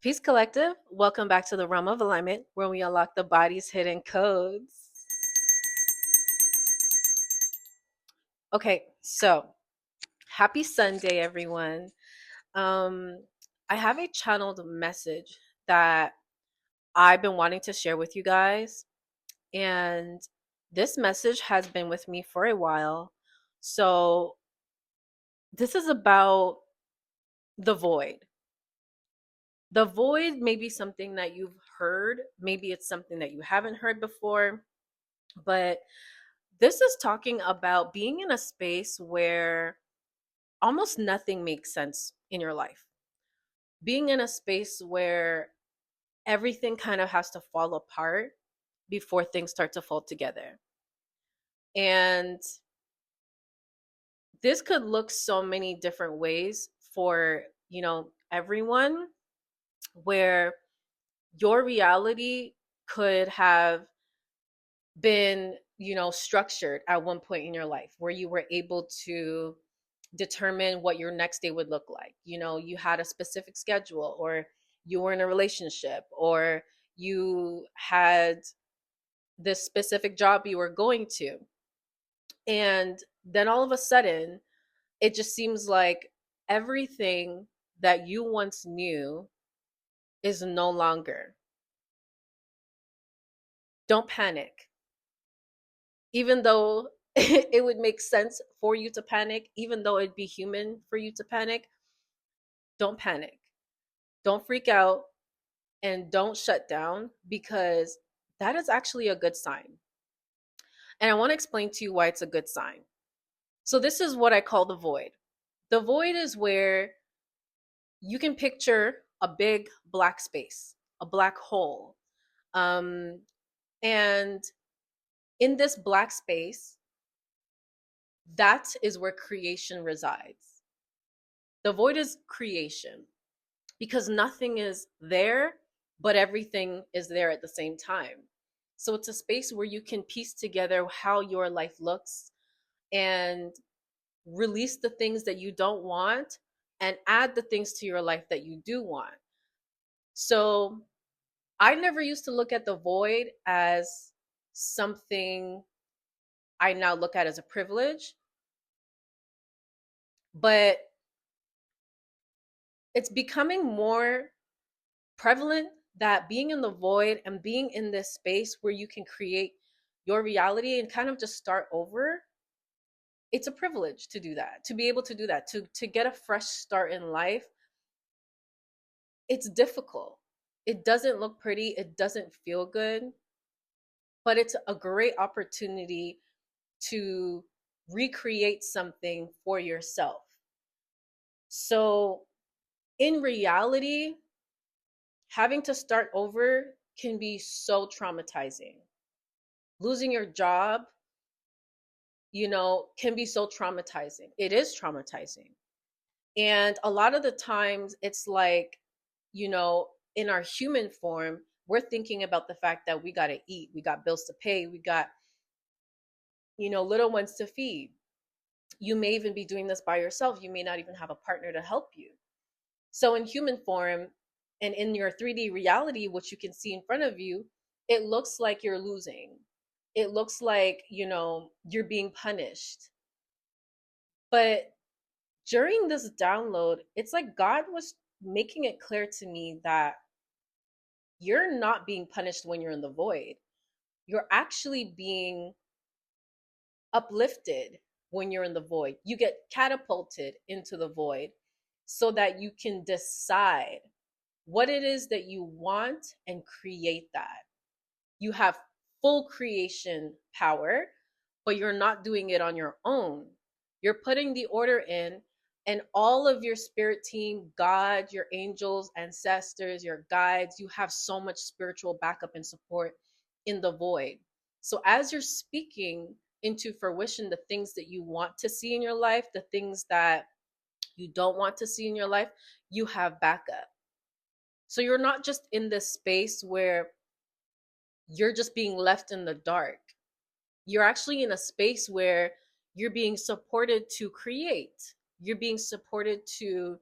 Peace Collective, welcome back to the realm of alignment where we unlock the body's hidden codes. Okay, so happy Sunday, everyone. Um, I have a channeled message that I've been wanting to share with you guys, and this message has been with me for a while. So, this is about the void. The void may be something that you've heard, maybe it's something that you haven't heard before, but this is talking about being in a space where almost nothing makes sense in your life. Being in a space where everything kind of has to fall apart before things start to fall together. And this could look so many different ways for, everyone, where your reality could have been, structured at one point in your life where you were able to determine what your next day would look like. You had a specific schedule, or you were in a relationship, or you had this specific job you were going to. And then all of a sudden, it just seems like everything that you once knew is no longer. Don't panic. Even though it would make sense for you to panic, even though it'd be human for you to panic, don't panic. Don't freak out and don't shut down, because that is actually a good sign. And I want to explain to you why it's a good sign. So, this is what I call the void. The void is where you can picture a big black space, a black hole. Um, and in this black space, that is where creation resides. The void is creation because nothing is there, but everything is there at the same time. So it's a space where you can piece together how your life looks and release the things that you don't want and add the things to your life that you do want. So I never used to look at the void as something I now look at as a privilege, but it's becoming more prevalent that being in the void and being in this space where you can create your reality and kind of just start over, it's a privilege to do that, to be able to do that, to get a fresh start in life. It's difficult. It doesn't look pretty, it doesn't feel good, but it's a great opportunity to recreate something for yourself. So in reality, having to start over can be so traumatizing. Losing your job, can be so traumatizing. It is traumatizing. And a lot of the times it's like, in our human form, we're thinking about the fact that we got to eat, we got bills to pay, we got, little ones to feed. You may even be doing this by yourself. You may not even have a partner to help you. So in human form and in your 3D reality, what you can see in front of you, it looks like you're losing. It looks like, you're being punished. But during this download, it's like God was making it clear to me that you're not being punished when you're in the void. You're actually being uplifted when you're in the void. You get catapulted into the void so that you can decide what it is that you want and create that. You have full creation power, but you're not doing it on your own. You're putting the order in, and all of your spirit team, God, your angels, ancestors, your guides, you have so much spiritual backup and support in the void. So as you're speaking into fruition the things that you want to see in your life, the things that you don't want to see in your life, you have backup. So you're not just in this space where you're just being left in the dark. You're actually in a space where you're being supported to create. You're being supported to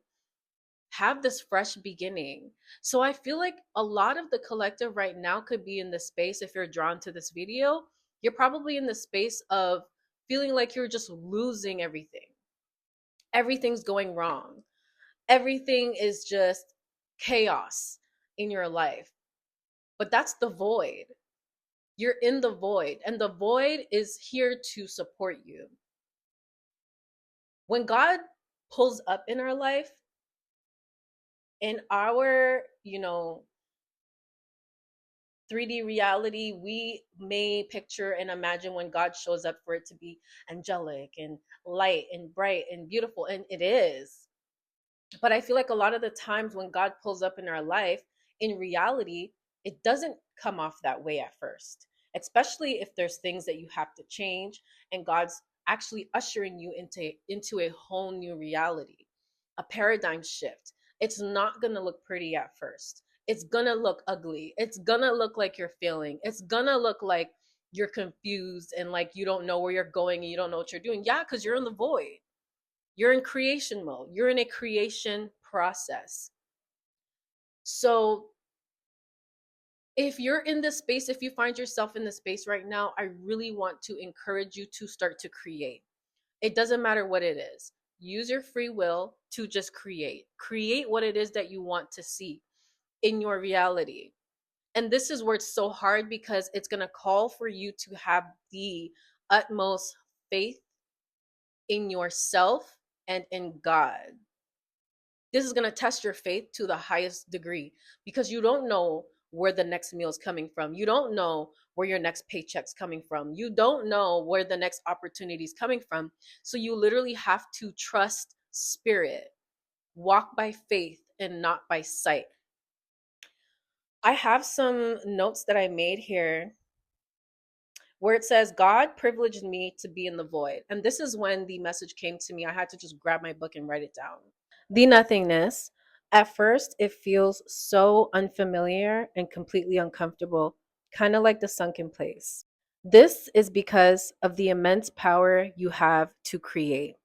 have this fresh beginning. So I feel like a lot of the collective right now could be in the space. If you're drawn to this video, you're probably in the space of feeling like you're just losing everything. Everything's going wrong. Everything is just chaos in your life. But that's the void. You're in the void, and the void is here to support you. When God pulls up in our life, in our, 3D reality, we may picture and imagine when God shows up for it to be angelic and light and bright and beautiful, and it is. But I feel like a lot of the times when God pulls up in our life, in reality, it doesn't come off that way at first, especially if there's things that you have to change and God's actually ushering you into a whole new reality, a paradigm shift. It's not going to look pretty at first. It's going to look ugly. It's going to look like you're failing. It's going to look like you're confused and like you don't know where you're going and you don't know what you're doing. Yeah, because you're in the void. You're in creation mode. You're in a creation process. So if you're in this space, if you find yourself in this space right now, I really want to encourage you to start to create. It doesn't matter what it is. Use your free will to just create. Create what it is that you want to see in your reality. And this is where it's so hard because it's going to call for you to have the utmost faith in yourself and in God. This is going to test your faith to the highest degree because you don't know where the next meal is coming from. You don't know where your next paycheck's coming from. You don't know where the next opportunity is coming from. So you literally have to trust spirit, walk by faith and not by sight. I have some notes that I made here where it says, God privileged me to be in the void. And this is when the message came to me. I had to just grab my book and write it down. The nothingness. At first, it feels so unfamiliar and completely uncomfortable, kind of like the sunken place. This is because of the immense power you have to create.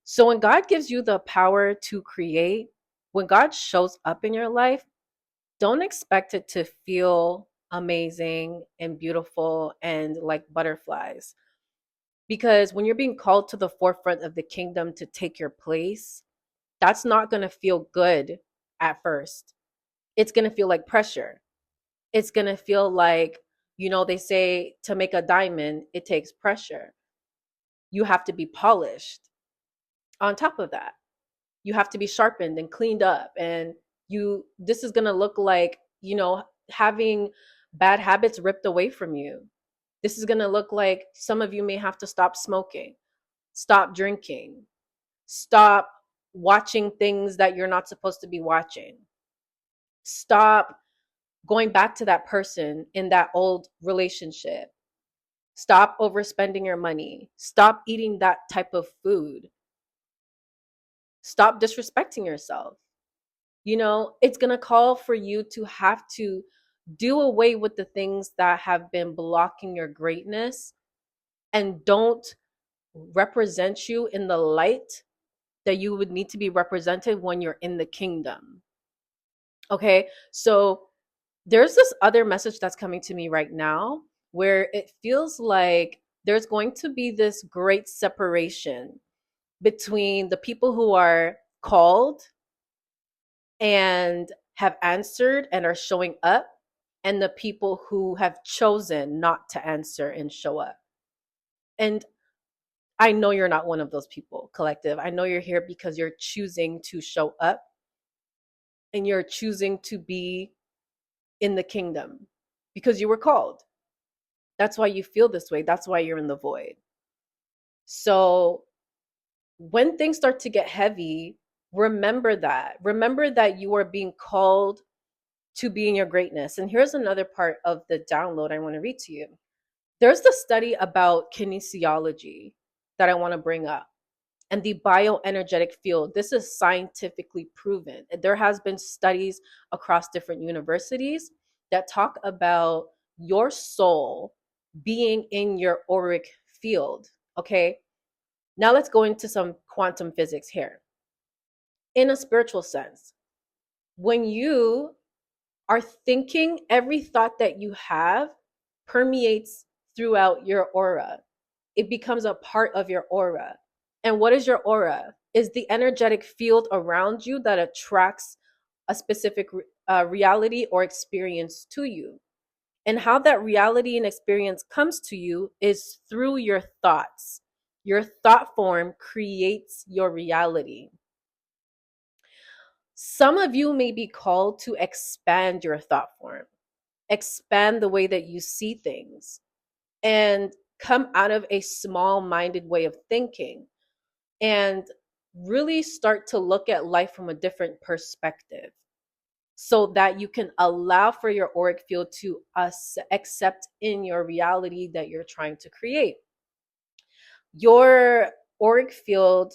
So, when God gives you the power to create, when God shows up in your life, don't expect it to feel amazing and beautiful and like butterflies. Because when you're being called to the forefront of the kingdom to take your place, that's not going to feel good at first. It's going to feel like pressure. It's going to feel like, they say to make a diamond, it takes pressure. You have to be polished. On top of that, you have to be sharpened and cleaned up. And this is going to look like, having bad habits ripped away from you. This is going to look like some of you may have to stop smoking, stop drinking, stop watching things that you're not supposed to be watching. Stop going back to that person in that old relationship. Stop overspending your money. Stop eating that type of food. Stop disrespecting yourself. It's going to call for you to have to do away with the things that have been blocking your greatness and don't represent you in the light that you would need to be represented when you're in the kingdom. Okay, so there's this other message that's coming to me right now where it feels like there's going to be this great separation between the people who are called and have answered and are showing up and the people who have chosen not to answer and show up. And I know you're not one of those people, collective. I know you're here because you're choosing to show up and you're choosing to be in the kingdom because you were called. That's why you feel this way. That's why you're in the void. So when things start to get heavy, remember that. Remember that you are being called to be in your greatness. And here's another part of the download I want to read to you. There's the study about kinesiology that I want to bring up and the bioenergetic field. This is scientifically proven. There has been studies across different universities that talk about your soul being in your auric field. Okay. Now let's go into some quantum physics here. in a spiritual sense. When you are thinking, every thought that you have permeates throughout your aura. It becomes a part of your aura. And what is your aura? Is the energetic field around you that attracts a specific reality or experience to you. And how that reality and experience comes to you is through your thoughts. Your thought form creates your reality. Some of you may be called to expand your thought form, expand the way that you see things, and come out of a small minded way of thinking and really start to look at life from a different perspective so that you can allow for your auric field to accept in your reality that you're trying to create. Your auric field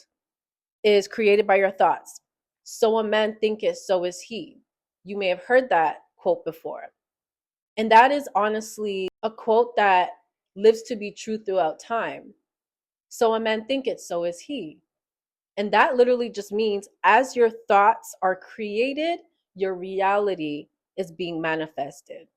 is created by your thoughts. So a man thinketh, so is he. You may have heard that quote before. And that is honestly a quote that lives to be true throughout time. So a man thinketh, so is he. And that literally just means as your thoughts are created, your reality is being manifested.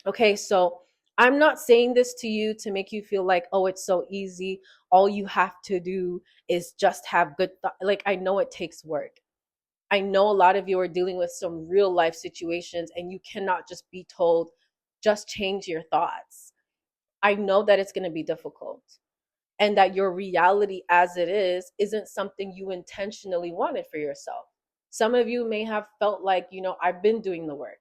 Okay, so I'm not saying this to you to make you feel like, oh, it's so easy. All you have to do is just have good thoughts. Like, I know it takes work. I know a lot of you are dealing with some real life situations and you cannot just be told, just change your thoughts. I know that it's going to be difficult and that your reality as it is isn't something you intentionally wanted for yourself. Some of you may have felt like, I've been doing the work.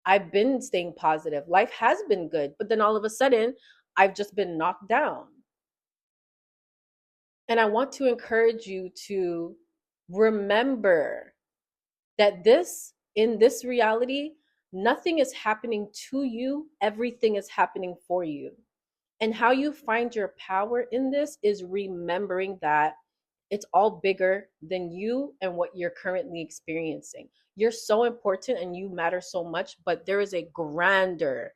I've been staying positive. Life has been good, but then all of a sudden, I've just been knocked down. And I want to encourage you to remember that in this reality, nothing is happening to you, everything is happening for you. And how you find your power in this is remembering that it's all bigger than you and what you're currently experiencing. You're so important and you matter so much, but there is a grander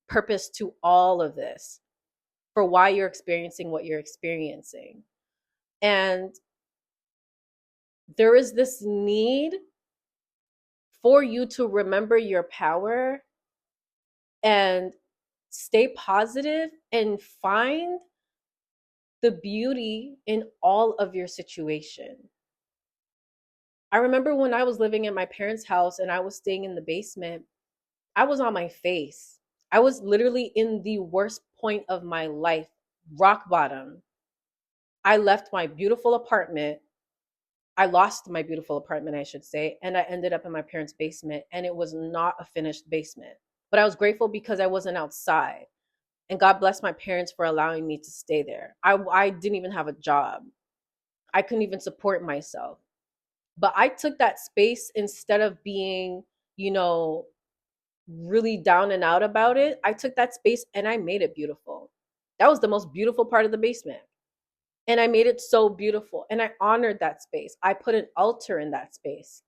purpose to all of this for why you're experiencing what you're experiencing. And there is this need for you to remember your power and stay positive and find the beauty in all of your situation. I remember when I was living in my parents' house and I was staying in the basement, I was on my face. I was literally in the worst point of my life, rock bottom. I left my beautiful apartment. I lost my beautiful apartment, I should say, and I ended up in my parents' basement, and it was not a finished basement. But I was grateful because I wasn't outside. And God bless my parents for allowing me to stay there. I didn't even have a job. I couldn't even support myself. But I took that space instead of being, really down and out about it. I took that space and I made it beautiful. That was the most beautiful part of the basement. And I made it so beautiful. And I honored that space. I put an altar in that space.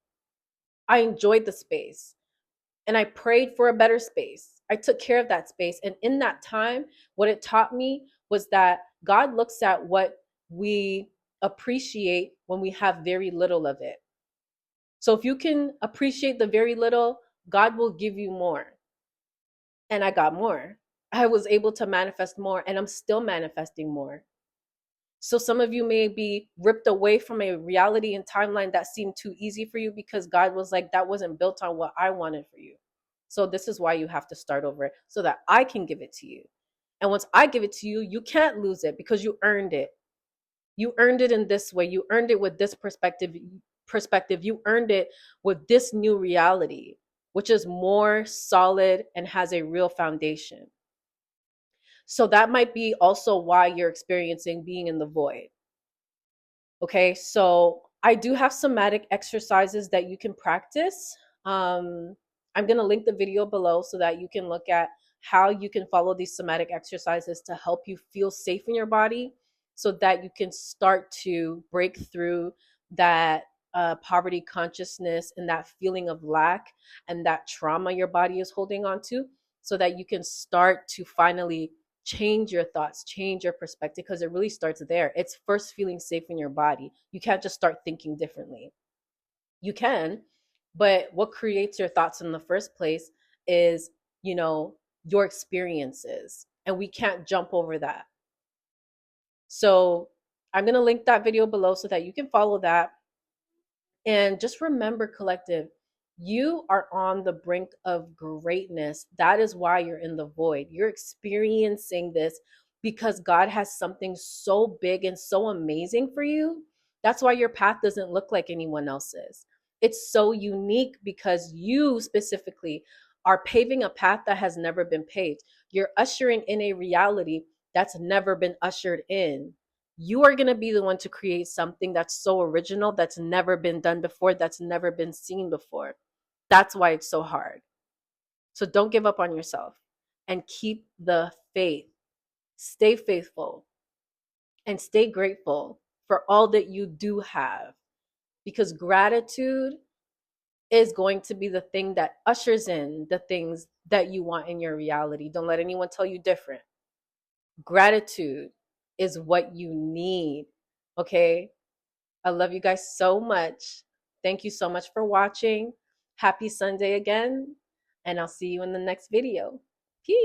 I enjoyed the space. And I prayed for a better space. I took care of that space. And in that time, what it taught me was that God looks at what we appreciate when we have very little of it. So if you can appreciate the very little, God will give you more. And I got more. I was able to manifest more, and I'm still manifesting more. So some of you may be ripped away from a reality and timeline that seemed too easy for you because God was like, that wasn't built on what I wanted for you. So this is why you have to start over so that I can give it to you. And once I give it to you, you can't lose it because you earned it. You earned it in this way. You earned it with this perspective. You earned it with this new reality, which is more solid and has a real foundation. So that might be also why you're experiencing being in the void. Okay, so I do have somatic exercises that you can practice. I'm going to link the video below so that you can look at how you can follow these somatic exercises to help you feel safe in your body so that you can start to break through that poverty consciousness and that feeling of lack and that trauma your body is holding on to so that you can start to finally change your thoughts, change your perspective, because it really starts there. It's first feeling safe in your body. You can't just start thinking differently. You can, but what creates your thoughts in the first place is, you know, your experiences. And we can't jump over that. So I'm going to link that video below so that you can follow that. And just remember, collective, you are on the brink of greatness. That is why you're in the void. You're experiencing this because God has something so big and so amazing for you. That's why your path doesn't look like anyone else's. It's so unique because you specifically are paving a path that has never been paved. You're ushering in a reality that's never been ushered in. You are going to be the one to create something that's so original, that's never been done before, that's never been seen before. That's why it's so hard. So don't give up on yourself and keep the faith. Stay faithful and stay grateful for all that you do have, because gratitude is going to be the thing that ushers in the things that you want in your reality. Don't let anyone tell you different. Gratitude is what you need. Okay? I love you guys so much. Thank you so much for watching. Happy Sunday again, and I'll see you in the next video. Peace.